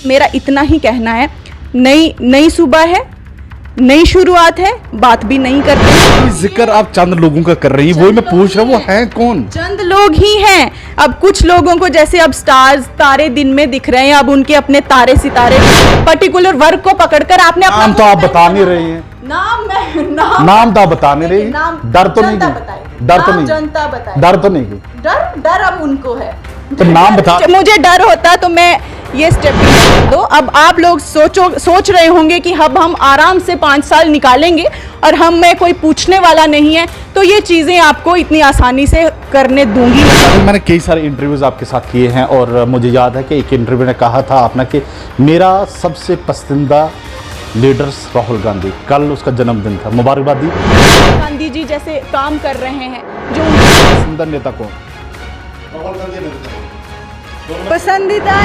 मेरा इतना ही कहना है, नई सुबह है, नई शुरुआत है, बात भी नहीं करते। जिक्र आप चंद लोगों का कर रही हैं, वही मैं पूछ रहा हूँ, वो हैं कौन? चंद लोग ही हैं। अब कुछ लोगों को जैसे अब स्टार्स तारे दिन में दिख रहे हैं, अब उनके अपने तारे सितारे पर्टिकुलर वर्ग को पकड़कर आपने अपना नाम तो आप बता नहीं रही हैं। नाम तो आप बता नहीं रही। डर तो नहीं की, डर तो नहीं, जनता बताए, डर तो नहीं की, डर अब उनको है। तो नाम बता। मुझे डर होता तो मैं ये स्टेप दो। अब आप लोग सोच रहे होंगे कि अब हम आराम से 5 साल निकालेंगे और हम में कोई पूछने वाला नहीं है, तो ये चीजें आपको इतनी आसानी से करने दूंगी। मैंने कई सारे इंटरव्यूज आपके साथ किए हैं और मुझे याद है कि एक इंटरव्यू ने कहा था आपने कि मेरा सबसे पसंदीदा लीडर्स राहुल गांधी, कल उसका जन्मदिन था, मुबारकबादी। गांधी जी जैसे काम कर रहे हैं, जो पसंदीदा नेता कौन? पसंदीदा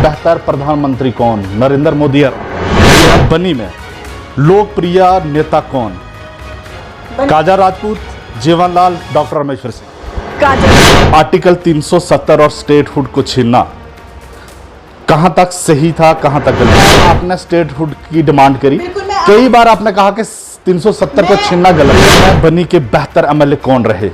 बेहतर प्रधानमंत्री कौन? नरेंद्र मोदी। बनी में लोकप्रिय नेता कौन? काजा राजपूत, जीवनलाल, डॉक्टर रामेश्वर सिंह। आर्टिकल 370 और स्टेटहुड को छीनना कहां तक सही था, कहां तक गलत? आपने स्टेटहुड की डिमांड करी, कई बार आपने कहा कि 370 को छीनना गलत है। बनी के बेहतर एमएलए कौन रहे?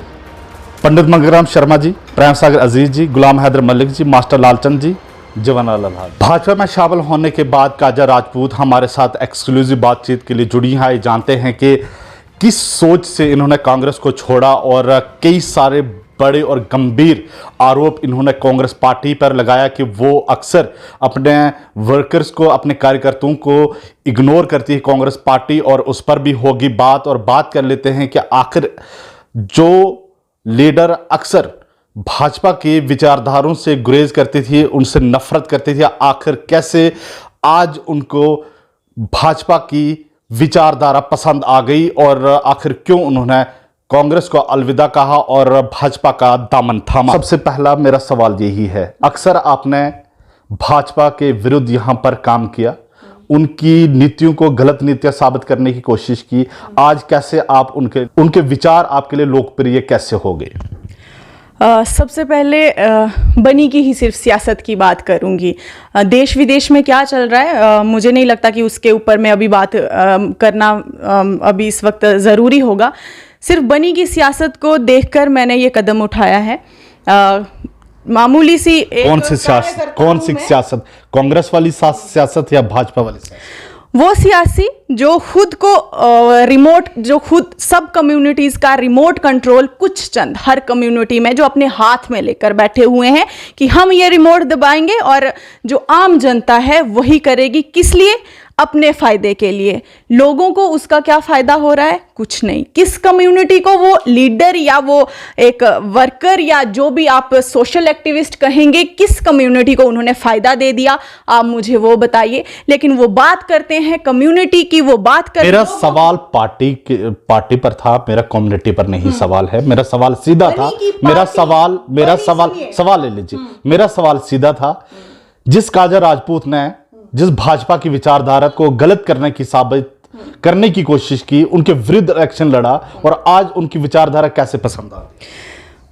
पंडित मंगराम शर्मा जी, प्रेम सागर अजीज जी, गुलाम हैदर मलिक जी, मास्टर लालचंद जी, जवाहरलाल नेहरू। भाजपा में शामिल होने के बाद काजा राजपूत हमारे साथ एक्सक्लूसिव बातचीत के लिए जुड़ी हैं। जानते हैं कि किस सोच से इन्होंने कांग्रेस को छोड़ा और कई सारे बड़े और गंभीर आरोप इन्होंने कांग्रेस पार्टी पर लगाया कि वो अक्सर अपने वर्कर्स को, अपने कार्यकर्ताओं को इग्नोर करती है कांग्रेस पार्टी, और उस पर भी होगी बात। और बात कर लेते हैं कि आखिर जो लीडर अक्सर भाजपा के विचारधारों से गुरेज करती थी, उनसे नफरत करती थी, आखिर कैसे आज उनको भाजपा की विचारधारा पसंद आ गई और आखिर क्यों उन्होंने कांग्रेस को अलविदा कहा और भाजपा का दामन थामा। सबसे पहला मेरा सवाल यही है, अक्सर आपने भाजपा के विरुद्ध यहां पर काम किया, उनकी नीतियों को गलत नीतियां साबित करने की कोशिश की, आज कैसे आप उनके विचार आपके लिए लोकप्रिय कैसे हो गए? सबसे पहले बनी की ही सिर्फ सियासत की बात करूंगी। देश विदेश में क्या चल रहा है मुझे नहीं लगता कि उसके ऊपर मैं अभी बात करना अभी इस वक्त ज़रूरी होगा। सिर्फ बनी की सियासत को देखकर मैंने ये कदम उठाया है। मामूली सी कौन सी सियासत? कांग्रेस वाली सियासत या भाजपा वाली सियासत? वो सियासी जो खुद को जो खुद सब कम्युनिटीज़ का रिमोट कंट्रोल कुछ चंद हर कम्युनिटी में जो अपने हाथ में लेकर बैठे हुए हैं कि हम ये रिमोट दबाएंगे और जो आम जनता है वही करेगी। किस लिए? अपने फायदे के लिए। लोगों को उसका क्या फायदा हो रहा है? कुछ नहीं। किस कम्युनिटी को वो लीडर या वो एक वर्कर या जो भी आप सोशल एक्टिविस्ट कहेंगे, किस कम्युनिटी को उन्होंने फायदा दे दिया, आप मुझे वो बताइए। लेकिन वो बात करते हैं कम्युनिटी की, वो बात करते। मेरा सवाल पार्टी पर था, मेरा कम्युनिटी पर नहीं सवाल है। मेरा सवाल सीधा था, सवाल ले लीजिए। मेरा सवाल सीधा था, जिस काजा राजपूत ने जिस भाजपा की विचारधारा को गलत करने की कोशिश की, उनके विरुद्ध एक्शन लड़ा और आज उनकी विचारधारा कैसे पसंद आ?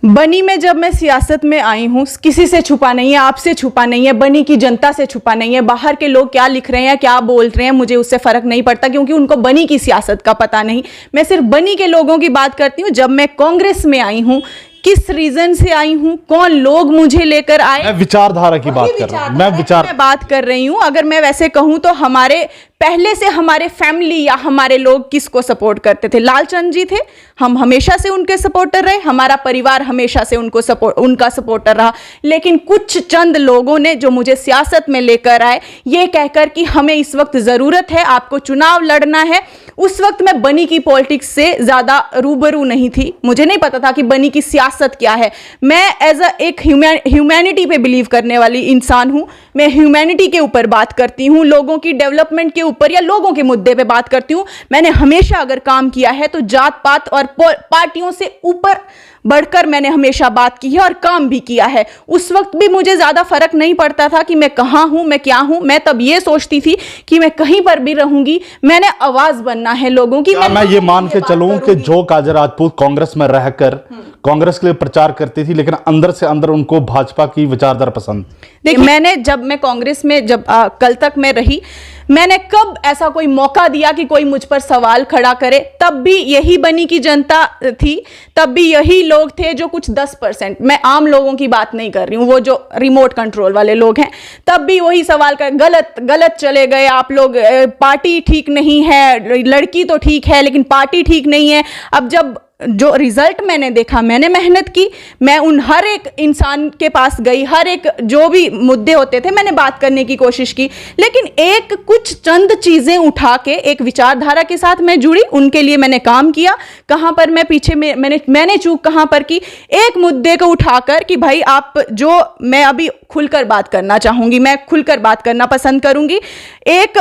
बनी में जब मैं सियासत में आई हूँ, किसी से छुपा नहीं है, आपसे छुपा नहीं है, बनी की जनता से छुपा नहीं है। बाहर के लोग क्या लिख रहे हैं, क्या बोल रहे हैं, मुझे उससे फर्क नहीं पड़ता क्योंकि उनको बनी की सियासत का पता नहीं। मैं सिर्फ बनी के लोगों की बात करती हूँ। जब मैं कांग्रेस में आई हूँ, किस रीजन से आई हूं, कौन लोग मुझे लेकर आए, मैं विचारधारा की बात कर रहा हूं। मैं बात कर रही हूं। अगर मैं वैसे कहूं तो हमारे पहले से हमारे फैमिली या हमारे लोग किसको सपोर्ट करते थे? लालचंद जी थे, हम हमेशा से उनके सपोर्टर रहे, हमारा परिवार हमेशा से उनका सपोर्टर रहा। लेकिन कुछ चंद लोगों ने जो मुझे सियासत में लेकर आए ये कहकर कि हमें इस वक्त ज़रूरत है, आपको चुनाव लड़ना है। उस वक्त मैं बनी की पॉलिटिक्स से ज़्यादा रूबरू नहीं थी, मुझे नहीं पता था कि बनी की सियासत क्या है। मैं एज एक ह्यूमैनिटी पे बिलीव करने वाली इंसान हूँ। मैं ह्यूमैनिटी के ऊपर बात करती हूँ, लोगों की डेवलपमेंट के ऊपर या लोगों के मुद्दे पे बात करती हूँ। मैंने हमेशा अगर काम किया है तो जात पात और पार्टियों से ऊपर बढ़कर मैंने हमेशा बात की है और काम भी किया है। उस वक्त भी मुझे ज़्यादा फर्क नहीं पड़ता था कि मैं कहाँ हूँ, मैं क्या हूँ। मैं तब ये सोचती थी कि मैं कहीं पर भी रहूंगी, मैंने आवाज़ बनना है लोगों की। मैं ये मान के चलूं कि जो काजल राजपूत कांग्रेस में रहकर कांग्रेस के लिए प्रचार करती थी, लेकिन अंदर से अंदर उनको भाजपा की विचारधारा पसंद। देखिए, मैंने जब मैं कांग्रेस में जब कल तक मैं रही, मैंने कब ऐसा कोई मौका दिया कि कोई मुझ पर सवाल खड़ा करे? तब भी यही बनी की जनता थी, तब भी यही लोग थे जो कुछ 10%, मैं आम लोगों की बात नहीं कर रही हूँ, वो जो रिमोट कंट्रोल वाले लोग हैं, तब भी वही सवाल कर, गलत गलत चले गए आप लोग, पार्टी ठीक नहीं है, लड़की तो ठीक है लेकिन पार्टी ठीक नहीं है। अब जब जो रिजल्ट मैंने देखा, मैंने मेहनत की, मैं उन हर एक इंसान के पास गई, हर एक जो भी मुद्दे होते थे मैंने बात करने की कोशिश की, लेकिन एक कुछ चंद चीज़ें उठा के एक विचारधारा के साथ मैं जुड़ी, उनके लिए मैंने काम किया। कहाँ पर मैं पीछे में मैंने चूक कहाँ पर की? एक मुद्दे को उठाकर कि भाई आप जो, मैं अभी खुलकर बात करना चाहूँगी, मैं खुलकर बात करना पसंद करूँगी। एक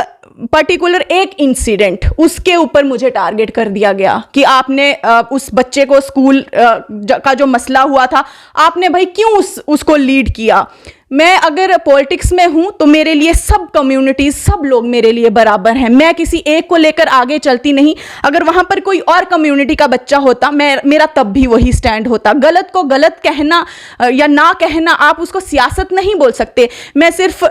पर्टिकुलर एक इंसिडेंट, उसके ऊपर मुझे टारगेट कर दिया गया कि आपने उस बच्चे को स्कूल का जो मसला हुआ था, आपने भाई क्यों उसको लीड किया? मैं अगर पॉलिटिक्स में हूं तो मेरे लिए सब कम्युनिटीज, सब लोग मेरे लिए बराबर हैं। मैं किसी एक को लेकर आगे चलती नहीं। अगर वहां पर कोई और कम्युनिटी का बच्चा होता, मेरा तब भी वही स्टैंड होता। गलत को गलत कहना या ना कहना, आप उसको सियासत नहीं बोल सकते। मैं सिर्फ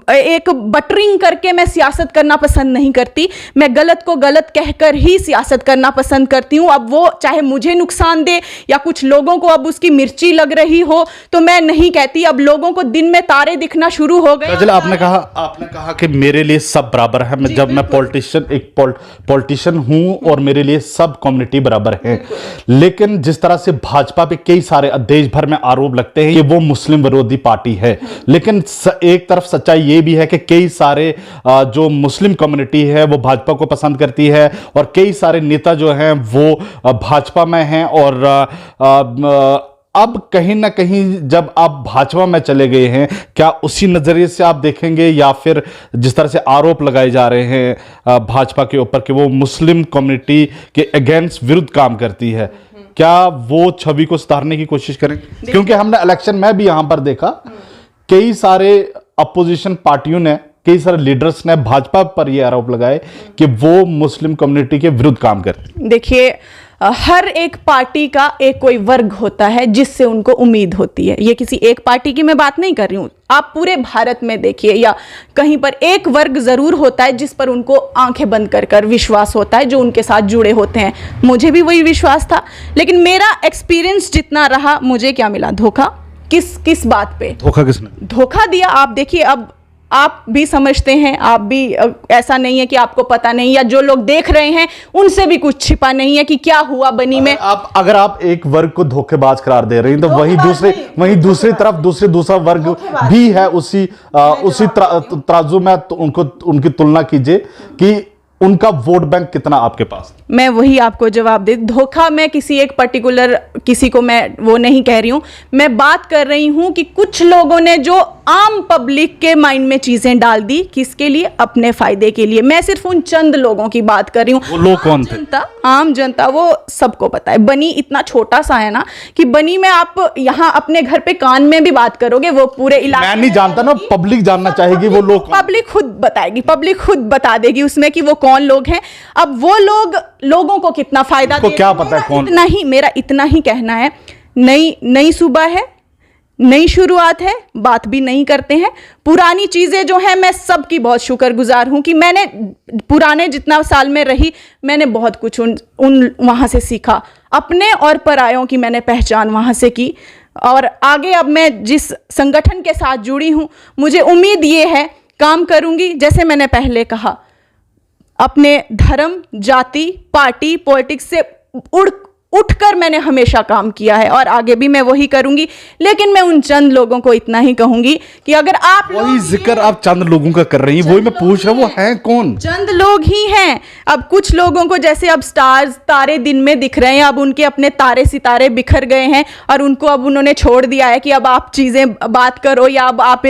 एक बटरिंग करके मैं सियासत करना पसंद नहीं करती, मैं गलत को गलत कहकर ही सियासत करना पसंद करती हूँ। अब वो चाहे मुझे नुकसान दे या कुछ लोगों को अब उसकी मिर्ची लग रही हो, तो मैं नहीं कहती। अब लोगों को दिन में तारे दिखना शुरू हो गए। काजल, आपने कहा कि मेरे लिए सब बराबर है। जब मैं पॉलिटिशियन हूं और मेरे लिए सब कम्युनिटी बराबर है, लेकिन जिस तरह से भाजपा पे कई सारे देश भर में आरोप लगते हैं कि वो मुस्लिम विरोधी पार्टी है, लेकिन एक तरफ सच्चाई ये भी है कि कई सारे जो मुस्लिम कम्युनिटी है वो भाजपा को पसंद करती है, और कई सारे नेता जो हैं वो भाजपा में हैं। और अब कहीं ना कहीं जब आप भाजपा में चले गए हैं, क्या उसी नजरिए से आप देखेंगे, या फिर जिस तरह से आरोप लगाए जा रहे हैं भाजपा के ऊपर कि वो मुस्लिम कम्युनिटी के अगेंस्ट विरुद्ध काम करती है, क्या वो छवि को सुधारने की कोशिश करेंगे? क्योंकि हमने इलेक्शन में भी यहां पर देखा, कई सारे अपोजिशन पार्टियों ने, कई सारे लीडर्स ने भाजपा पर यह आरोप लगाए कि वो मुस्लिम कम्युनिटी के विरुद्ध काम करती। देखिए, हर एक पार्टी का एक कोई वर्ग होता है जिससे उनको उम्मीद होती है। ये किसी एक पार्टी की मैं बात नहीं कर रही हूँ, आप पूरे भारत में देखिए, या कहीं पर एक वर्ग जरूर होता है जिस पर उनको आंखें बंद कर विश्वास होता है, जो उनके साथ जुड़े होते हैं। मुझे भी वही विश्वास था, लेकिन मेरा एक्सपीरियंस जितना रहा, मुझे क्या मिला? धोखा। किस बात पे धोखा? किसने धोखा दिया? आप देखिए, अब आप भी समझते हैं, आप भी, ऐसा नहीं है कि आपको पता नहीं, या जो लोग देख रहे हैं उनसे भी कुछ छिपा नहीं है कि क्या हुआ बनी में। अगर आप एक वर्ग को धोखेबाज करार दे रही हैं, तो वही दूसरी तरफ दूसरा वर्ग भी है उसी तराजू में, तो उनकी तुलना कीजिए कि उनका वोट बैंक कितना आपके पास। मैं वही आपको जवाब दे, धोखा मैं किसी एक पर्टिकुलर किसी को मैं वो नहीं कह रही हूं, मैं बात कर रही हूं कि कुछ लोगों ने जो आम पब्लिक के माइंड में चीजें डाल दी, किसके लिए? अपने फायदे के लिए। मैं सिर्फ उन चंद लोगों की बात कर रही हूं। वो लोग कौन थे? आम जनता, वो सबको पता है। बनी इतना छोटा सा है ना कि बनी में आप यहाँ अपने घर पे कान में भी बात करोगे, वो पूरे इलाके, मैं नहीं जानता ना, पब्लिक जानना चाहेगी वो लोग। पब्लिक खुद बताएगी, पब्लिक खुद बता देगी उसमें कि वो कौन लोग हैं। अब वो लोगों को कितना फायदा दे, क्या पता है कौन? मेरा इतना ही कहना है, नई सुबह है, नई शुरुआत है, बात भी नहीं करते हैं। पुरानी चीजें जो हैं, मैं सबकी बहुत शुक्रगुजार हूं कि मैंने पुराने जितना साल में रही, मैंने बहुत कुछ उन वहां से सीखा। अपने और परायों की मैंने पहचान वहां से की, और आगे अब मैं जिस संगठन के साथ जुड़ी हूं, मुझे उम्मीद ये है, काम करूंगी। जैसे मैंने पहले कहा, अपने धर्म, जाति, पार्टी, पॉलिटिक्स से उठकर मैंने हमेशा काम किया है, और आगे भी मैं वही करूंगी। लेकिन मैं उन चंद लोगों को इतना ही कहूंगी कि अगर आप वही जिक्र आप चंद लोगों का कर रही हैं, वही मैं पूछ रहा हूं, वो हैं कौन? चंद लोग ही हैं। अब कुछ लोगों को, जैसे अब स्टार्स, तारे दिन में दिख रहे हैं, अब उनके अपने तारे सितारे बिखर गए हैं, और उनको अब उन्होंने छोड़ दिया है कि अब आप चीजें बात करो, या अब आप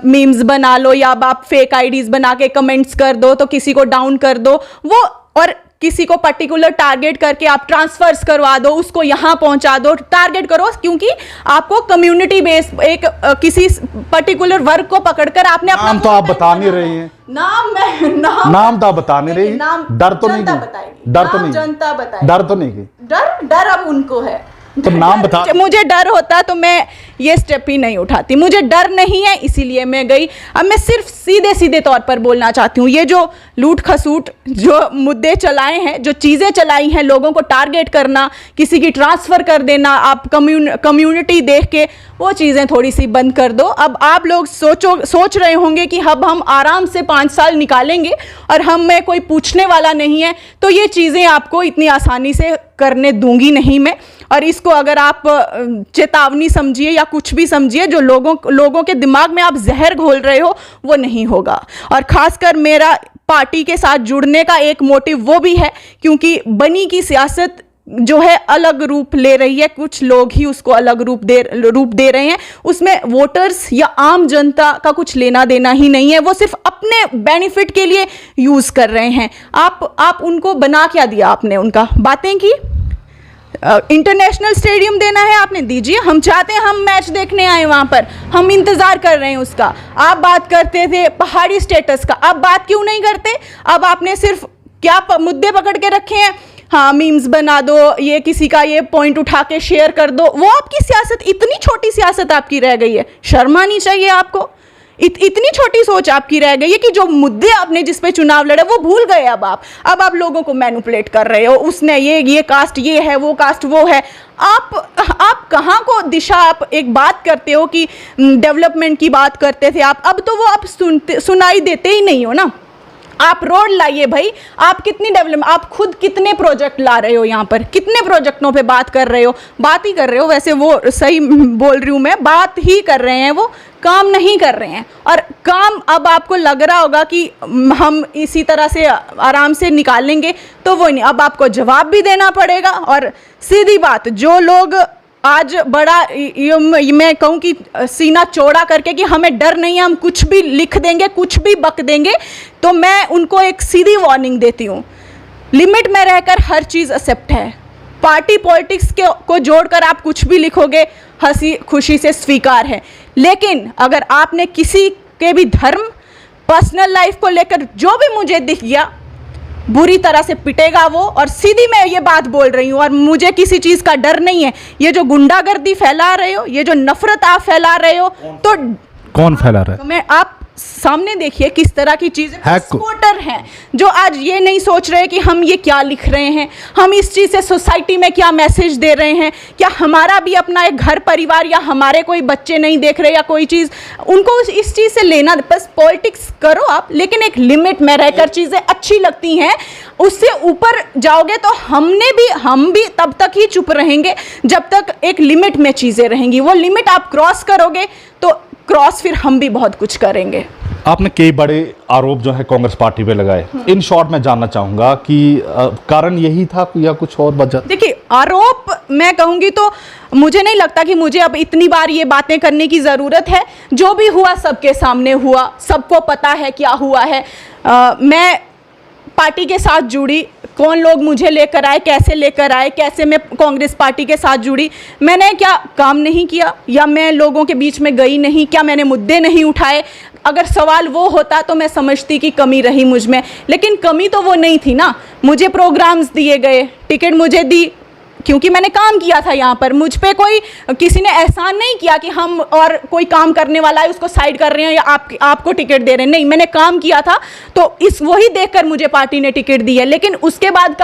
मीम्स बना लो, या अब आप फेक आईडीज बना के कमेंट्स कर दो, तो किसी को डाउन कर दो। वो और किसी को पर्टिकुलर टारगेट करके आप ट्रांसफर्स करवा दो, उसको यहाँ पहुंचा दो, टारगेट करो, क्योंकि आपको कम्युनिटी बेस एक किसी पर्टिकुलर वर्ग को पकड़कर आपने अपना नाम तो आप बता नहीं रही हैं। नाम तो आप बता नहीं रही। डर तो नहीं की, डर तो नहीं, जनता बताएगी, डर तो नहीं की, डर अब उनको है। तो नाम बता। मुझे डर होता तो मैं ये स्टेप ही नहीं उठाती, मुझे डर नहीं है, इसीलिए मैं गई। अब मैं सिर्फ सीधे सीधे तौर पर बोलना चाहती हूँ, ये जो लूट खसूट जो मुद्दे चलाए हैं, जो चीज़ें चलाई हैं, लोगों को टारगेट करना, किसी की ट्रांसफ़र कर देना, आप कम्युनिटी देख के, वो चीज़ें थोड़ी सी बंद कर दो। अब आप लोग सोच रहे होंगे कि अब हम आराम से 5 साल निकालेंगे और हम में कोई पूछने वाला नहीं है, तो ये चीज़ें आपको इतनी आसानी से करने दूंगी नहीं मैं। और इसको अगर आप चेतावनी समझिए या कुछ भी समझिए, जो लोगों के दिमाग में आप जहर घोल रहे हो, वो नहीं होगा। और ख़ासकर मेरा पार्टी के साथ जुड़ने का एक मोटिव वो भी है, क्योंकि बनी की सियासत जो है अलग रूप ले रही है, कुछ लोग ही उसको अलग रूप दे रहे हैं। उसमें वोटर्स या आम जनता का कुछ लेना देना ही नहीं है, वो सिर्फ अपने बेनिफिट के लिए यूज़ कर रहे हैं। आप उनको बना क्या दिया आपने? उनका बातें की, इंटरनेशनल स्टेडियम देना है, आपने दीजिए, हम चाहते हैं, हम मैच देखने आए वहाँ पर, हम इंतज़ार कर रहे हैं उसका। आप बात करते थे पहाड़ी स्टेटस का, अब बात क्यों नहीं करते? अब आपने सिर्फ क्या मुद्दे पकड़ के रखे हैं? हाँ, मीम्स बना दो, ये किसी का ये पॉइंट उठा के शेयर कर दो, वो आपकी सियासत, इतनी छोटी सियासत आपकी रह गई है। शर्म आनी चाहिए आपको। इतनी छोटी सोच आपकी रह गई है कि जो मुद्दे आपने जिस पे चुनाव लड़े वो भूल गए। अब आप लोगों को मैनिपुलेट कर रहे हो, उसने ये कास्ट ये है, वो कास्ट वो है। आप कहाँ को दिशा, आप एक बात करते हो कि डेवलपमेंट की बात करते थे आप, अब तो वो आप सुनाई देते ही नहीं हो ना। आप रोड लाइए भाई, आप कितनी डेवलप, आप खुद कितने प्रोजेक्ट ला रहे हो यहाँ पर, कितने प्रोजेक्टों पे बात कर रहे हो? बात ही कर रहे हो, वैसे वो सही बोल रही हूँ मैं, बात ही कर रहे हैं, वो काम नहीं कर रहे हैं। और काम अब आपको लग रहा होगा कि हम इसी तरह से आराम से निकालेंगे, तो वो नहीं, अब आपको जवाब भी देना पड़ेगा। और सीधी बात, जो लोग आज बड़ा मैं कहूँ कि सीना चौड़ा करके कि हमें डर नहीं है, हम कुछ भी लिख देंगे, कुछ भी बक देंगे, तो मैं उनको एक सीधी वार्निंग देती हूँ, लिमिट में रहकर हर चीज़ एक्सेप्ट है। पार्टी पॉलिटिक्स को जोड़कर आप कुछ भी लिखोगे, हंसी खुशी से स्वीकार है। लेकिन अगर आपने किसी के भी धर्म, पर्सनल लाइफ को लेकर जो भी मुझे दिख गया, बुरी तरह से पिटेगा वो। और सीधी मैं ये बात बोल रही हूँ, और मुझे किसी चीज़ का डर नहीं है। ये जो गुंडागर्दी फैला रहे हो, ये जो नफरत आप फैला रहे हो, तो कौन फैला रहा है? तो मैं आप सामने देखिए किस तरह की चीज़ें, सपोर्टर हैं जो आज ये नहीं सोच रहे कि हम ये क्या लिख रहे हैं, हम इस चीज़ से सोसाइटी में क्या मैसेज दे रहे हैं, क्या हमारा भी अपना एक घर परिवार या हमारे कोई बच्चे नहीं देख रहे या कोई चीज़, उनको इस चीज़ से लेना। बस पॉलिटिक्स करो आप, लेकिन एक लिमिट में रहकर चीज़ें अच्छी लगती हैं। उससे ऊपर जाओगे तो हम भी तब तक ही चुप रहेंगे जब तक एक लिमिट में चीज़ें रहेंगी। वो लिमिट आप क्रॉस करोगे तो क्रॉस फिर हम भी बहुत कुछ करेंगे। आपने कई बड़े आरोप जो है कांग्रेस पार्टी पे लगाए, इन शॉर्ट में जानना चाहूंगा कि कारण यही था या कुछ और वजह? देखिए, आरोप मैं कहूँगी तो मुझे नहीं लगता कि मुझे अब इतनी बार ये बातें करने की ज़रूरत है। जो भी हुआ सबके सामने हुआ, सबको पता है क्या हुआ है। मैं पार्टी के साथ जुड़ी, कौन लोग मुझे लेकर आए, कैसे मैं कांग्रेस पार्टी के साथ जुड़ी, मैंने क्या काम नहीं किया या मैं लोगों के बीच में गई नहीं, क्या मैंने मुद्दे नहीं उठाए? अगर सवाल वो होता तो मैं समझती कि कमी रही मुझ में, लेकिन कमी तो वो नहीं थी ना। मुझे प्रोग्राम्स दिए गए, टिकट मुझे दी क्योंकि मैंने काम किया था यहाँ पर। मुझ पे कोई किसी ने एहसान नहीं किया कि हम और कोई काम करने वाला है उसको साइड कर रहे हैं या आपको टिकट दे रहे हैं। नहीं, मैंने काम किया था तो वही देखकर मुझे पार्टी ने टिकट दी है। लेकिन उसके बाद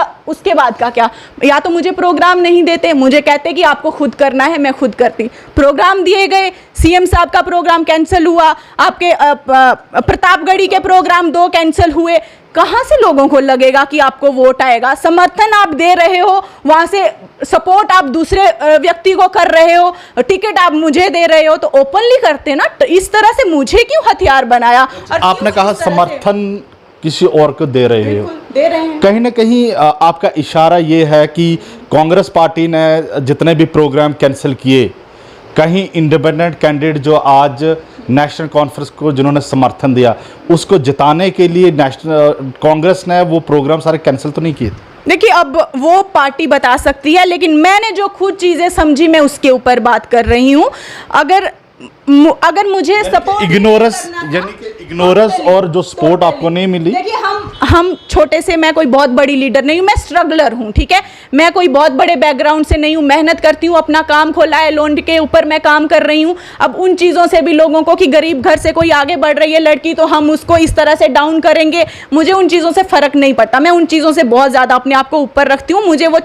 का क्या? या तो मुझे प्रोग्राम नहीं देते, मुझे कहते कि आपको खुद करना है, मैं खुद करती। प्रोग्राम दिए गए, सीएम साहब का प्रोग्राम कैंसिल हुआ, आपके प्रतापगढ़ी के प्रोग्राम 2 कैंसिल हुए। कहाँ से लोगों को लगेगा कि आपको वोट आएगा? समर्थन आप दे रहे हो, वहाँ से सपोर्ट आप दूसरे व्यक्ति को कर रहे हो, टिकट आप मुझे दे रहे हो, तो ओपनली करते ना। इस तरह से मुझे क्यों हथियार बनाया? और आपने कहा समर्थन किसी और को दे रहे हो, दे रहे हैं। कहीं ना कहीं आपका इशारा ये है कि कांग्रेस पार्टी ने जितने भी प्रोग्राम कैंसिल किए, कहीं इंडिपेंडेंट कैंडिडेट जो आज नेशनल कॉन्फ्रेंस को जिन्होंने समर्थन दिया, उसको जिताने के लिए नेशनल कांग्रेस ने वो प्रोग्राम सारे कैंसिल तो नहीं किए? देखिए, अब वो पार्टी बता सकती है, लेकिन मैंने जो खुद चीज़ें समझी मैं उसके ऊपर बात कर रही हूँ। अगर मुझे सपोर्ट इग्नोरेंस, यानी कि इग्नोरेंस और जो सपोर्ट आपको नहीं मिली। देखिए, हम छोटे से, मैं कोई बहुत बड़ी लीडर नहीं हूँ, मैं स्ट्रगलर हूँ, ठीक है। मैं कोई बहुत बड़े बैकग्राउंड से नहीं हूँ, मेहनत करती हूँ, अपना काम खोला है, लोन के ऊपर मैं काम कर रही हूँ। अब उन चीज़ों से भी लोगों को कि गरीब घर से कोई आगे बढ़ रही है लड़की तो हम उसको इस तरह से डाउन करेंगे, मुझे उन चीज़ों से फ़र्क नहीं पड़ता। मैं उन चीज़ों से बहुत ज़्यादा अपने आप को ऊपर रखती हूँ। मुझे वो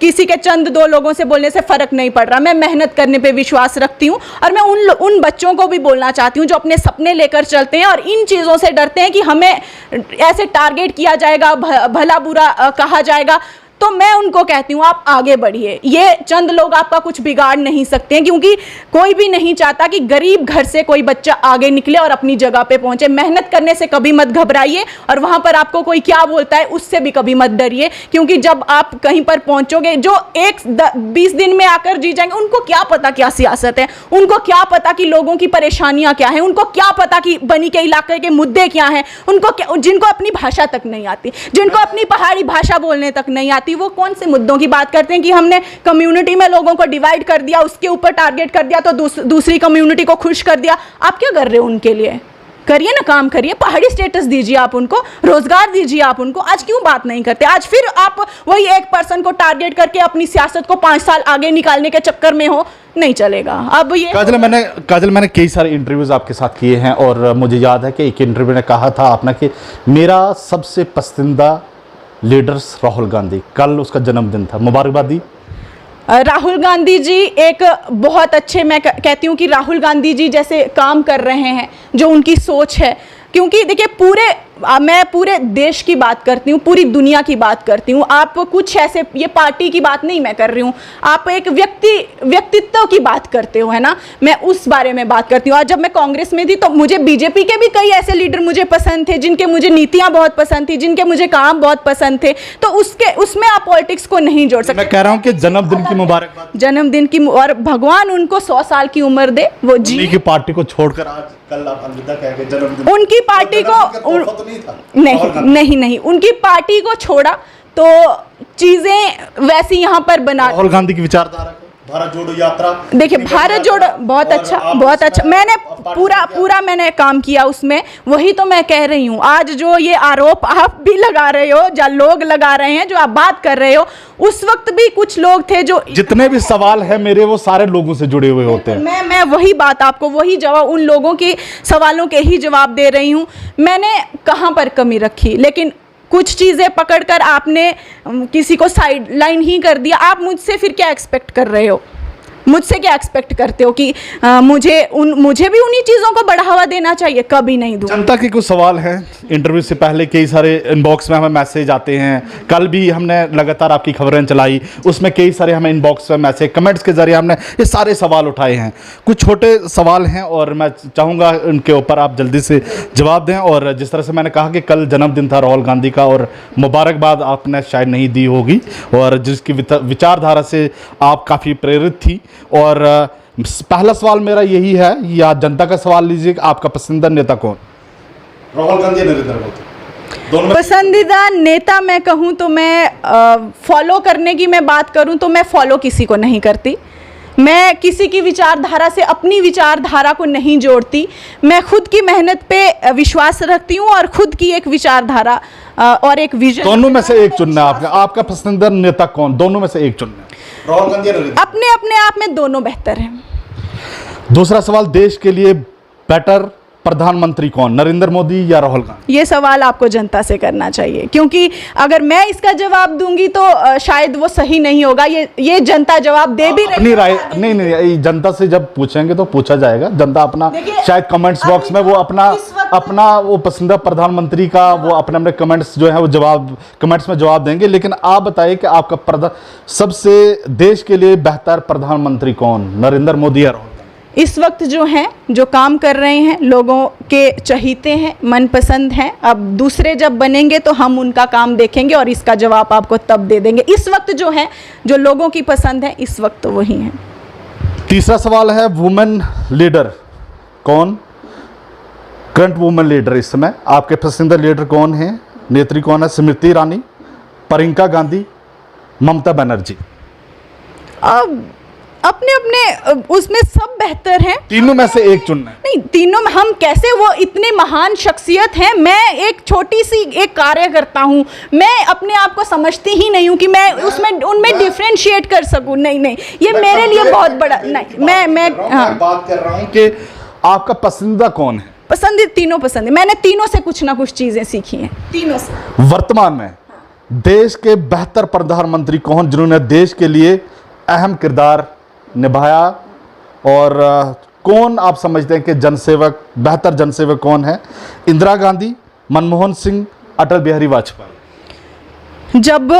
किसी के चंद दो लोगों से बोलने से फ़र्क नहीं पड़ रहा। मैं मेहनत करने पर विश्वास रखती हूँ, और मैं उन बच्चों को भी बोलना चाहती हूँ जो अपने सपने लेकर चलते हैं और इन चीज़ों से डरते हैं कि हमें ऐसे टारगेट किया जाएगा, भला बुरा कहा जाएगा। तो मैं उनको कहती हूँ, आप आगे बढ़िए। ये चंद लोग आपका कुछ बिगाड़ नहीं सकते हैं, क्योंकि कोई भी नहीं चाहता कि गरीब घर से कोई बच्चा आगे निकले और अपनी जगह पे पहुंचे। मेहनत करने से कभी मत घबराइए, और वहां पर आपको कोई क्या बोलता है उससे भी कभी मत डरिए, क्योंकि जब आप कहीं पर पहुंचोगे, जो 20 दिन में आकर जी जाएंगे, उनको क्या पता क्या सियासत है, उनको क्या पता कि लोगों की परेशानियां क्या हैं, उनको क्या पता कि बनी के इलाके के मुद्दे क्या हैं, जिनको अपनी भाषा तक नहीं आती, जिनको अपनी पहाड़ी भाषा बोलने तक नहीं आती, वो कौन से मुद्दों की बात करते हैं कि हमने कम्युनिटी में लोगों को डिवाइड कर दिया, उसके ऊपर टारगेट कर दिया, तो दूसरी कम्युनिटी को खुश कर दिया। आप क्या कर रहे हो उनके लिए? करिए ना, काम करिए, पहाड़ी स्टेटस दीजिए, आप उनको रोजगार दीजिए, आप उनको। आज क्यों बात नहीं करते? आज फिर आप वही एक पर्सन को टारगेट करके अपनी सियासत को 5 साल आगे निकालने के चक्कर में हो, नहीं चलेगा। अब ये काजल, मैंने कई सारे इंटरव्यूज आपके साथ किए हैं, और मुझे याद है कि एक इंटरव्यू में कहा था आपने कि मेरा सबसे पसंदीदा लीडर्स राहुल गांधी। कल उसका जन्मदिन था, मुबारकबादी। राहुल गांधी जी एक बहुत अच्छे, मैं कहती हूँ कि राहुल गांधी जी जैसे काम कर रहे हैं, जो उनकी सोच है, क्योंकि देखिए मैं पूरे देश की बात करती हूँ, पूरी दुनिया की बात करती हूँ। आप कुछ ऐसे, ये पार्टी की बात नहीं मैं कर रही हूँ, आप एक व्यक्तित्व की बात करते हो, है ना, मैं उस बारे में बात करती हूँ। और जब मैं कांग्रेस में थी तो मुझे बीजेपी के भी कई ऐसे लीडर मुझे पसंद थे, जिनके मुझे नीतियाँ बहुत पसंद थी, जिनके मुझे काम बहुत पसंद थे। तो उसमें आप पॉलिटिक्स को नहीं जोड़ सकते। मैं कह रहा हूँ कि जन्मदिन की मुबारकबाद, जन्मदिन की, और भगवान उनको 100 साल की उम्र दे, वो जी की पार्टी को छोड़कर आज कल आप अलविदा कह गए जन्मदिन। उनकी पार्टी को नहीं, उनकी पार्टी को छोड़ा तो चीजें वैसी यहाँ पर बना। राहुल गांधी की विचारधारा, भारत जोड़ो यात्रा, देखिए भारत जोड़ो बहुत अच्छा, मैंने पूरा मैंने काम किया उसमें। वही तो मैं कह रही हूँ, आज जो ये आरोप आप भी लगा रहे हो, जो लोग लगा रहे हैं, जो आप बात कर रहे हो, उस वक्त भी कुछ लोग थे जो, जितने भी सवाल है मेरे, वो सारे लोगों से जुड़े हुए होते हैं। मैं वही बात आपको, वही जवाब, उन लोगों के सवालों के ही जवाब दे रही हूँ। मैंने कहाँ पर कमी रखी, लेकिन कुछ चीज़ें पकड़कर आपने किसी को साइड लाइन ही कर दिया। आप मुझसे फिर क्या एक्सपेक्ट कर रहे हो? मुझसे क्या एक्सपेक्ट करते हो कि मुझे भी उन्हीं चीज़ों को बढ़ावा देना चाहिए? कभी नहीं दूँ। जनता के कुछ सवाल हैं, इंटरव्यू से पहले कई सारे इनबॉक्स में हमें मैसेज आते हैं। कल भी हमने लगातार आपकी खबरें चलाई, उसमें कई सारे हमें इनबॉक्स में मैसेज, कमेंट्स के जरिए हमने ये सारे सवाल उठाए हैं। कुछ छोटे सवाल हैं और मैं चाहूँगा उनके ऊपर आप जल्दी से जवाब दें। और जिस तरह से मैंने कहा कि कल जन्मदिन था राहुल गांधी का, और मुबारकबाद आपने शायद नहीं दी होगी, और जिसकी विचारधारा से आप काफ़ी प्रेरित थी। और पहला सवाल मेरा यही है, या जनता का सवाल लीजिए, आपका पसंदीदा नेता कौन? राहुल गांधी, नरेंद्र मोदी। पसंदीदा नेता मैं कहूँ तो मैं फॉलो करने की मैं बात करूँ तो मैं फॉलो किसी को नहीं करती। मैं किसी की विचारधारा से अपनी विचारधारा को नहीं जोड़ती। मैं खुद की मेहनत पे विश्वास रखती हूँ और खुद की एक विचारधारा और एक विजन। दोनों में से एक चुनना है आपका पसंदीदा नेता कौन? दोनों में से एक चुनना है। राहुल गांधी, अपने अपने आप में दोनों बेहतर हैं। दूसरा सवाल, देश के लिए बेटर प्रधानमंत्री कौन, नरेंद्र मोदी या राहुल गांधी? ये सवाल आपको जनता से करना चाहिए, क्योंकि अगर मैं इसका जवाब दूंगी तो शायद वो सही नहीं होगा। ये जनता जवाब दे भी अपनी राय नहीं, जनता से जब पूछेंगे तो पूछा जाएगा। जनता अपना शायद कमेंट्स बॉक्स में वो अपना वो पसंदीदा प्रधानमंत्री का वो अपने कमेंट्स जो है वो जवाब कमेंट्स में जवाब देंगे। लेकिन आप बताइए कि आपका सबसे देश के लिए बेहतर प्रधानमंत्री कौन, नरेंद्र मोदी या राहुल? इस वक्त जो हैं, जो काम कर रहे हैं, लोगों के चहीते हैं, मनपसंद हैं। अब दूसरे जब बनेंगे तो हम उनका काम देखेंगे और इसका जवाब आपको तब दे देंगे। इस वक्त जो है, जो लोगों की पसंद है, इस वक्त तो वही है। तीसरा सवाल है, वुमेन लीडर कौन करंट वुमेन लीडर इस समय? आपके पसंदीदा लीडर कौन है, नेत्री कौन है? स्मृति ईरानी, प्रियंका गांधी, ममता बनर्जी? अब अपने अपने उसमें सब बेहतर हैं। तीनों में से एक चुनना है। नहीं, तीनों में हम कैसे, वो इतने महान शख्सियत हैं, मैं एक छोटी सी एक कार्यकर्ता हूँ, मैं अपने आप को समझती ही नहीं हूँ कि मैं उसमें उनमें डिफरेंशिएट कर सकूँ। नहीं नहीं, ये मेरे लिए बहुत बड़ा नहीं। मैं हाँ बात कर रहा हूँ कि आपका पसंदीदा कौन है? पसंद, तीनों पसंद है। मैंने तीनों से कुछ ना कुछ चीजें सीखी हैं, तीनों से। वर्तमान में देश के बेहतर प्रधानमंत्री कौन, जिन्होंने देश के लिए अहम किरदार निभाया, और कौन आप समझते हैं कि जनसेवक, बेहतर जनसेवक कौन है? इंदिरा गांधी, मनमोहन सिंह, अटल बिहारी वाजपेयी? जब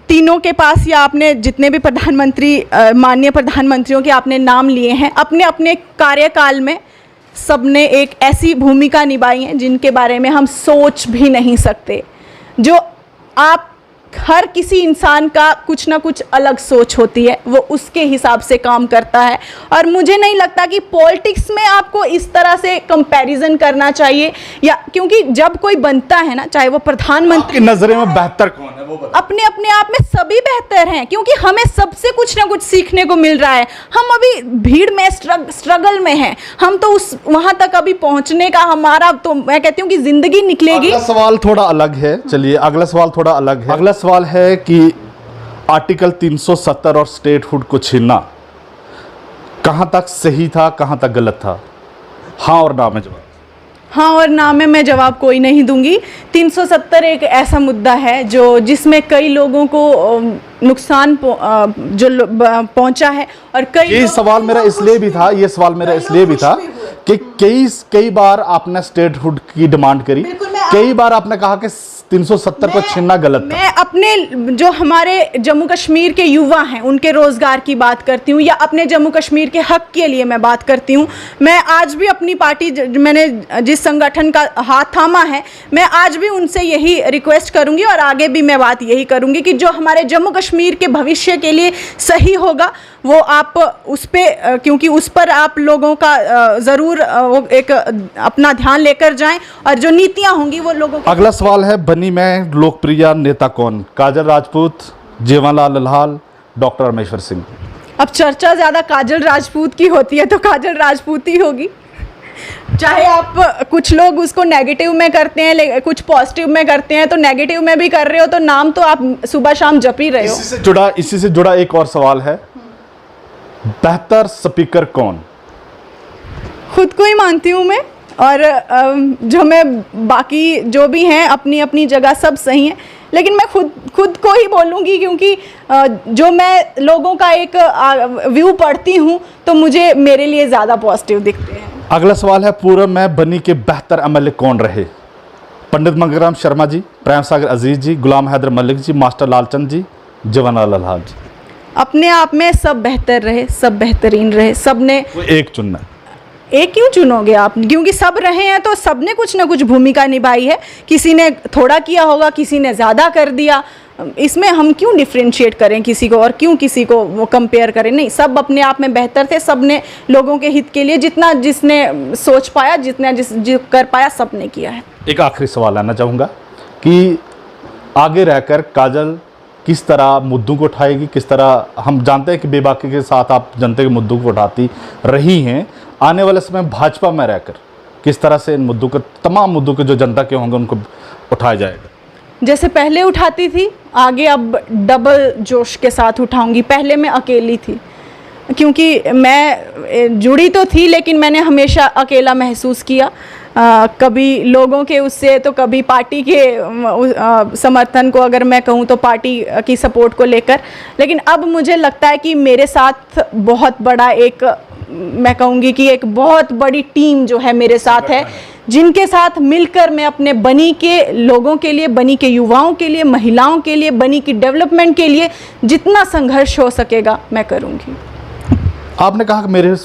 तीनों के पास, या आपने जितने भी प्रधानमंत्री, माननीय प्रधानमंत्रियों के आपने नाम लिए हैं, अपने अपने कार्यकाल में सबने एक ऐसी भूमिका निभाई है जिनके बारे में हम सोच भी नहीं सकते। जो आप, हर किसी इंसान का कुछ ना कुछ अलग सोच होती है, वो उसके हिसाब से काम करता है। और मुझे नहीं लगता कि पॉलिटिक्स में आपको इस तरह से कंपैरिजन करना चाहिए, या क्योंकि जब कोई बनता है ना, चाहे वो प्रधानमंत्री, आपकी नजरे में बेहतर कौन है वो बताइए। अपने अपने आप में सभी बेहतर हैं, क्योंकि हमें सबसे कुछ ना कुछ सीखने को मिल रहा है। हम अभी भीड़ में, स्ट्रगल में हैं, हम तो उस वहां तक अभी पहुंचने का हमारा, तो मैं कहती हूँ कि जिंदगी निकलेगी। अगला सवाल थोड़ा अलग है, चलिए अगला सवाल थोड़ा अलग है। अगला सवाल है कि आर्टिकल 370 और स्टेटहुड को छीनना कहां तक सही था, कहां तक गलत था? हाँ और ना में जवाब। हाँ और ना में मैं जवाब कोई नहीं दूंगी। 370 एक ऐसा मुद्दा है जो, जिसमें कई लोगों को नुकसान पहुंचा है, और ये सवाल मेरा इसलिए भी था, ये सवाल मेरा इसलिए भी था कि कई बार आपने स्टेटहुड की डिमांड करी, कई बार आपने कहा कि 370 को छीनना गलत था। मैं अपने जो हमारे जम्मू कश्मीर के युवा हैं उनके रोजगार की बात करती हूँ, या अपने जम्मू कश्मीर के हक के लिए मैं बात करती हूँ। मैं आज भी अपनी पार्टी, मैंने जिस संगठन का हाथ थामा है, मैं आज भी उनसे यही रिक्वेस्ट करूँगी, और आगे भी मैं बात यही करूँगी कि जो हमारे जम्मू कश्मीर के भविष्य के लिए सही होगा, वो आप उस पर, क्योंकि उस पर आप लोगों का ज़रूर एक अपना ध्यान लेकर जाएं, और जो नीतियां होंगी वो लोगों को। अगला सवाल है, बनी में लोकप्रिय नेता कौन? काजल राजपूत, जेवालाल लल्हाल, डॉक्टर रामेश्वर सिंह? अब चर्चा ज़्यादा काजल राजपूत की होती है, तो काजल राजपूत ही होगी। चाहे आप, कुछ लोग उसको नेगेटिव में करते हैं, कुछ पॉजिटिव में करते हैं, तो नेगेटिव में भी कर रहे हो तो नाम तो आप सुबह शाम जप ही रहे हो। इसी से जुड़ा एक और सवाल है, बेहतर स्पीकर कौन? खुद को ही मानती हूँ मैं, और जो मैं, बाकी जो भी हैं अपनी अपनी जगह सब सही हैं, लेकिन मैं खुद को ही बोलूँगी, क्योंकि जो मैं लोगों का एक व्यू पढ़ती हूँ तो मुझे, मेरे लिए ज़्यादा पॉजिटिव दिखते हैं। अगला सवाल है, पूर्व में बनी के बेहतर एमएलए कौन रहे? पंडित मंगराम शर्मा जी, प्रेम सागर अजीज जी, गुलाम हैदर मलिक जी, मास्टर लालचंद जी, जेवालाल लल्हाल जी? अपने आप में सब बेहतर रहे, सब बेहतरीन रहे, सब ने। एक चुनना। एक क्यों चुनोगे आप? क्योंकि सब रहे हैं तो सब ने कुछ ना कुछ भूमिका निभाई है। किसी ने थोड़ा किया होगा, किसी ने ज़्यादा कर दिया, इसमें हम क्यों डिफ्रेंशिएट करें किसी को, और क्यों किसी को वो कंपेयर करें? नहीं, सब अपने आप में बेहतर थे, सब ने लोगों के हित के लिए जितना जिसने सोच पाया, जितना जो कर पाया, सब ने किया है। एक आखिरी सवाल आना चाहूँगा कि आगे रहकर काजल किस तरह मुद्दों को उठाएगी, किस तरह, हम जानते हैं कि बेबाकी के साथ आप जनता के मुद्दों को उठाती रही हैं, आने वाले समय भाजपा में रहकर किस तरह से इन मुद्दों को, तमाम मुद्दों के जो जनता के होंगे उनको उठाया जाएगा? जैसे पहले उठाती थी, आगे अब डबल जोश के साथ उठाऊंगी। पहले मैं अकेली थी, क्योंकि मैं जुड़ी तो थी, लेकिन मैंने हमेशा अकेला महसूस किया, कभी लोगों के उससे, तो कभी पार्टी के समर्थन को, अगर मैं कहूँ तो पार्टी की सपोर्ट को लेकर। लेकिन अब मुझे लगता है कि मेरे साथ बहुत बड़ा एक, मैं कहूँगी कि एक बहुत बड़ी टीम जो है मेरे साथ है, जिनके साथ मिलकर मैं अपने बनी के लोगों के लिए, बनी के युवाओं के लिए, महिलाओं के लिए, बनी की डेवलपमेंट के लिए जितना संघर्ष हो सकेगा मैं करूँगी। आपने कहा कि मेरे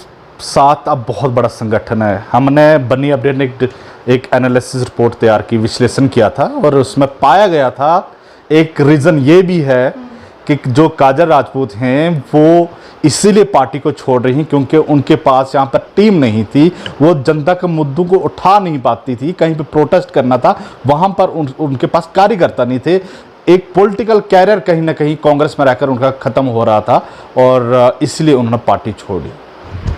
साथ अब बहुत बड़ा संगठन है। हमने बनी अपडेट ने एक एनालिसिस रिपोर्ट तैयार की, विश्लेषण किया था, और उसमें पाया गया था एक रीज़न ये भी है कि जो काजल राजपूत हैं वो इसीलिए पार्टी को छोड़ रही हैं क्योंकि उनके पास यहाँ पर टीम नहीं थी, वो जनता के मुद्दों को उठा नहीं पाती थी, कहीं पे प्रोटेस्ट करना था वहाँ पर उनके पास कार्यकर्ता नहीं थे। एक पॉलिटिकल कैरियर कहीं ना कहीं कांग्रेस में रहकर उनका ख़त्म हो रहा था और इसलिए उन्होंने पार्टी छोड़ी।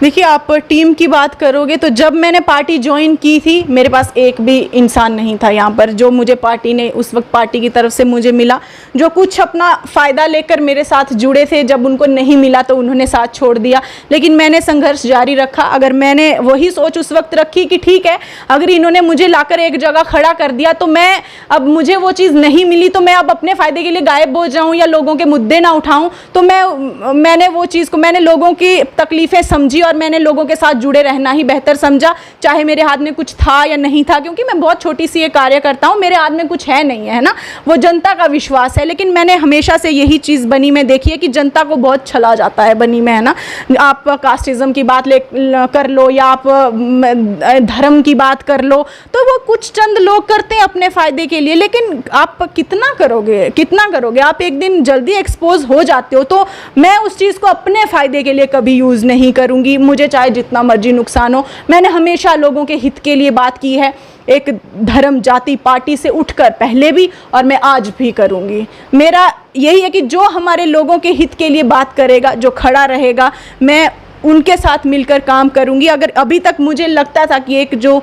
देखिए, आप टीम की बात करोगे तो जब मैंने पार्टी ज्वाइन की थी मेरे पास एक भी इंसान नहीं था यहाँ पर जो मुझे पार्टी ने उस वक्त पार्टी की तरफ से मुझे मिला, जो कुछ अपना फ़ायदा लेकर मेरे साथ जुड़े थे। जब उनको नहीं मिला तो उन्होंने साथ छोड़ दिया, लेकिन मैंने संघर्ष जारी रखा। अगर मैंने वही सोच उस वक्त रखी कि ठीक है, अगर इन्होंने मुझे लाकर एक जगह खड़ा कर दिया तो मैं अब मुझे वो चीज़ नहीं मिली तो मैं अब अपने फ़ायदे के लिए गायब हो जाऊँ या लोगों के मुद्दे ना उठाऊँ, तो मैंने वो चीज़ को, मैंने लोगों की तकलीफ़ें समझी और मैंने लोगों के साथ जुड़े रहना ही बेहतर समझा, चाहे मेरे हाथ में कुछ था या नहीं था, क्योंकि मैं बहुत छोटी सी एक कार्यकर्ता हूँ, मेरे हाथ में कुछ है नहीं है ना, वो जनता का विश्वास है। लेकिन मैंने हमेशा से यही चीज़ बनी में देखी है कि जनता को बहुत छला जाता है बनी में, है ना। आप कास्टिज्म की बात कर लो या आप धर्म की बात कर लो, तो वो कुछ चंद लोग करते हैं अपने फ़ायदे के लिए, लेकिन आप कितना करोगे, आप एक दिन जल्दी एक्सपोज हो जाते हो। तो मैं उस चीज़ को अपने फ़ायदे के लिए कभी यूज़ नहीं करूँगी, मुझे चाहे जितना मर्जी नुकसान हो। मैंने हमेशा लोगों के हित के लिए बात की है, एक धर्म जाति पार्टी से उठकर, पहले भी और मैं आज भी करूँगी। मेरा यही है कि जो हमारे लोगों के हित के लिए बात करेगा, जो खड़ा रहेगा, मैं उनके साथ मिलकर काम करूँगी। अगर अभी तक मुझे लगता था कि एक जो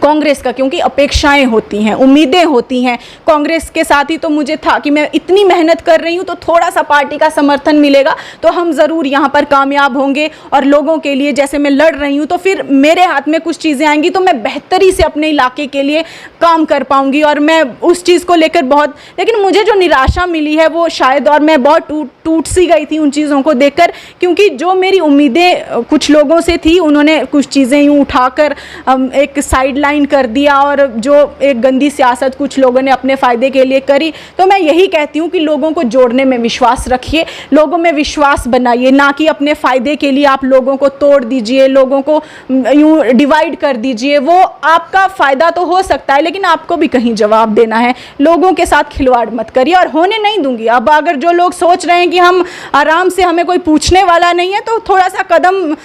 कांग्रेस का, क्योंकि अपेक्षाएं होती हैं, उम्मीदें होती हैं कांग्रेस के साथ ही, तो मुझे था कि मैं इतनी मेहनत कर रही हूँ तो थोड़ा सा पार्टी का समर्थन मिलेगा तो हम ज़रूर यहाँ पर कामयाब होंगे और लोगों के लिए जैसे मैं लड़ रही हूँ तो फिर मेरे हाथ में कुछ चीज़ें आएंगी तो मैं बेहतरी से अपने इलाके के लिए काम कर पाऊँगी। और मैं उस चीज़ को लेकर बहुत, लेकिन मुझे जो निराशा मिली है वो शायद, और मैं बहुत टूट सी गई थी उन चीज़ों को देखकर, क्योंकि जो मेरी उम्मीदें कुछ लोगों से थी उन्होंने कुछ चीज़ें यूँ उठाकर एक साइड लाइन कर दिया और जो एक गंदी सियासत कुछ लोगों ने अपने फ़ायदे के लिए करी। तो मैं यही कहती हूँ कि लोगों को जोड़ने में विश्वास रखिए, लोगों में विश्वास बनाइए, ना कि अपने फ़ायदे के लिए आप लोगों को तोड़ दीजिए, लोगों को यूँ डिवाइड कर दीजिए। वो आपका फ़ायदा तो हो सकता है लेकिन आपको भी कहीं जवाब देना है। लोगों के साथ खिलवाड़ मत करिए और होने नहीं दूंगी। अब अगर जो लोग सोच रहे हैं कि हम आराम से, हमें कोई पूछने वाला नहीं है, तो थोड़ा सा कदम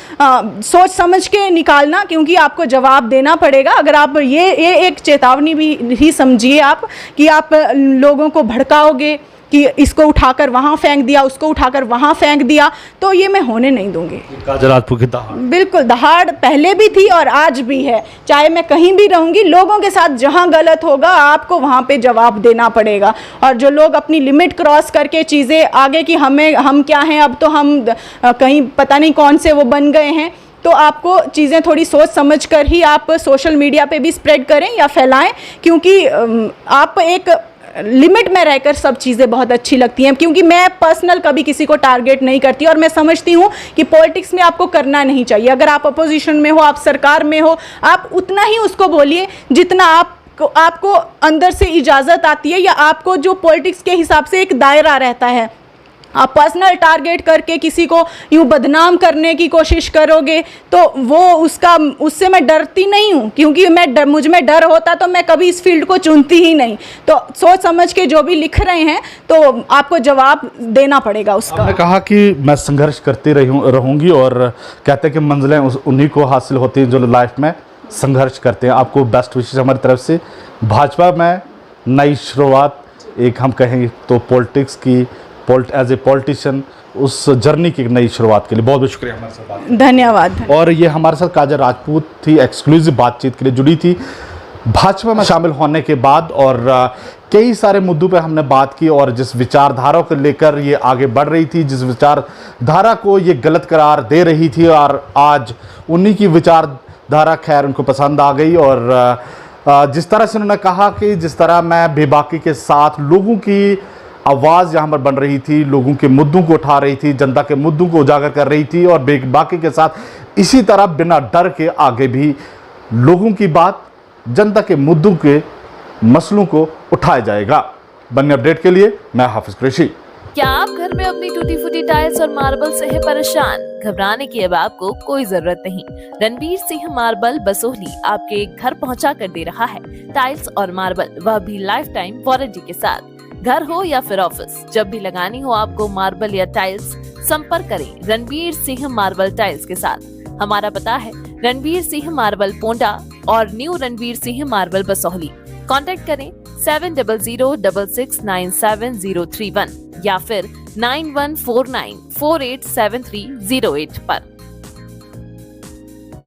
सोच समझ के निकालना, क्योंकि आपको जवाब देना पड़ेगा। अगर आप ये एक चेतावनी भी ही समझिए आप, कि आप लोगों को भड़काओगे कि इसको उठाकर वहाँ फेंक दिया, उसको उठाकर वहाँ फेंक दिया, तो ये मैं होने नहीं दूंगी। काजल राजपूत की दहाड़, बिल्कुल दहाड़ पहले भी थी और आज भी है, चाहे मैं कहीं भी रहूँगी, लोगों के साथ जहाँ गलत होगा आपको वहाँ पे जवाब देना पड़ेगा। और जो लोग अपनी लिमिट क्रॉस करके चीज़ें आगे की हम क्या हैं, अब तो हम कहीं पता नहीं कौन से वो बन गए हैं, तो आपको चीज़ें थोड़ी सोच समझ कर ही आप सोशल मीडिया पे भी स्प्रेड करें या फैलाएं, क्योंकि आप एक लिमिट में रहकर सब चीज़ें बहुत अच्छी लगती हैं। क्योंकि मैं पर्सनल कभी किसी को टारगेट नहीं करती और मैं समझती हूँ कि पॉलिटिक्स में आपको करना नहीं चाहिए। अगर आप अपोजिशन में हो, आप सरकार में हो, आप उतना ही उसको बोलिए जितना आपको अंदर से इजाज़त आती है या आपको जो पॉलिटिक्स के हिसाब से एक दायरा रहता है। आप पर्सनल टारगेट करके किसी को यूँ बदनाम करने की कोशिश करोगे तो वो उससे मैं डरती नहीं हूँ, क्योंकि मुझ में डर होता तो मैं कभी इस फील्ड को चुनती ही नहीं। तो सोच समझ के जो भी लिख रहे हैं तो आपको जवाब देना पड़ेगा उसका। आपने कहा कि मैं संघर्ष करती रहूँगी और कहते हैं कि मंजिलें उन्हीं को हासिल होती हैं जो लाइफ में संघर्ष करते हैं। आपको बेस्ट विशेष हमारी तरफ से। भाजपा में नई शुरुआत, एक हम कहेंगे तो पॉलिटिक्स की, एज ए पॉलिटिशियन उस जर्नी की नई शुरुआत के लिए बहुत बहुत शुक्रिया हमारे साथ बात। धन्यवाद। और ये हमारे साथ काजल राजपूत थी, एक्सक्लूसिव बातचीत के लिए जुड़ी थी भाजपा में शामिल होने के बाद। और कई सारे मुद्दों पे हमने बात की और जिस विचारधारा को लेकर ये आगे बढ़ रही थी, जिस विचारधारा को ये गलत करार दे रही थी, और आज उन्हीं की विचारधारा खैर उनको पसंद आ गई। और जिस तरह से उन्होंने कहा कि जिस तरह मैं बेबाकी के साथ लोगों की आवाज़ यहाँ पर बन रही थी, लोगों के मुद्दों को उठा रही थी, जनता के मुद्दों को उजागर कर रही थी, और बेबाकी के साथ इसी तरह बिना डर के आगे भी लोगों की बात, जनता के मुद्दों के मसलों को उठाया जाएगा। बने अपडेट के लिए मैं हाफिज कुरैशी। क्या आप घर में अपनी टूटी फूटी टाइल्स और मार्बल से है परेशान? घबराने की अब आपको कोई जरूरत नहीं। रणबीर सिंह मार्बल बसोहली आपके घर पहुंचा कर दे रहा है टाइल्स और मार्बल, वह भी लाइफ टाइम वारंटी के साथ। घर हो या फिर ऑफिस, जब भी लगानी हो आपको मार्बल या टाइल्स, संपर्क करें रणवीर सिंह मार्बल टाइल्स के साथ। हमारा पता है रणवीर सिंह मार्बल पोंडा और new Ranveer Singh marble Basohli. Contact करें 7006697031 या फिर 9149487308 पर।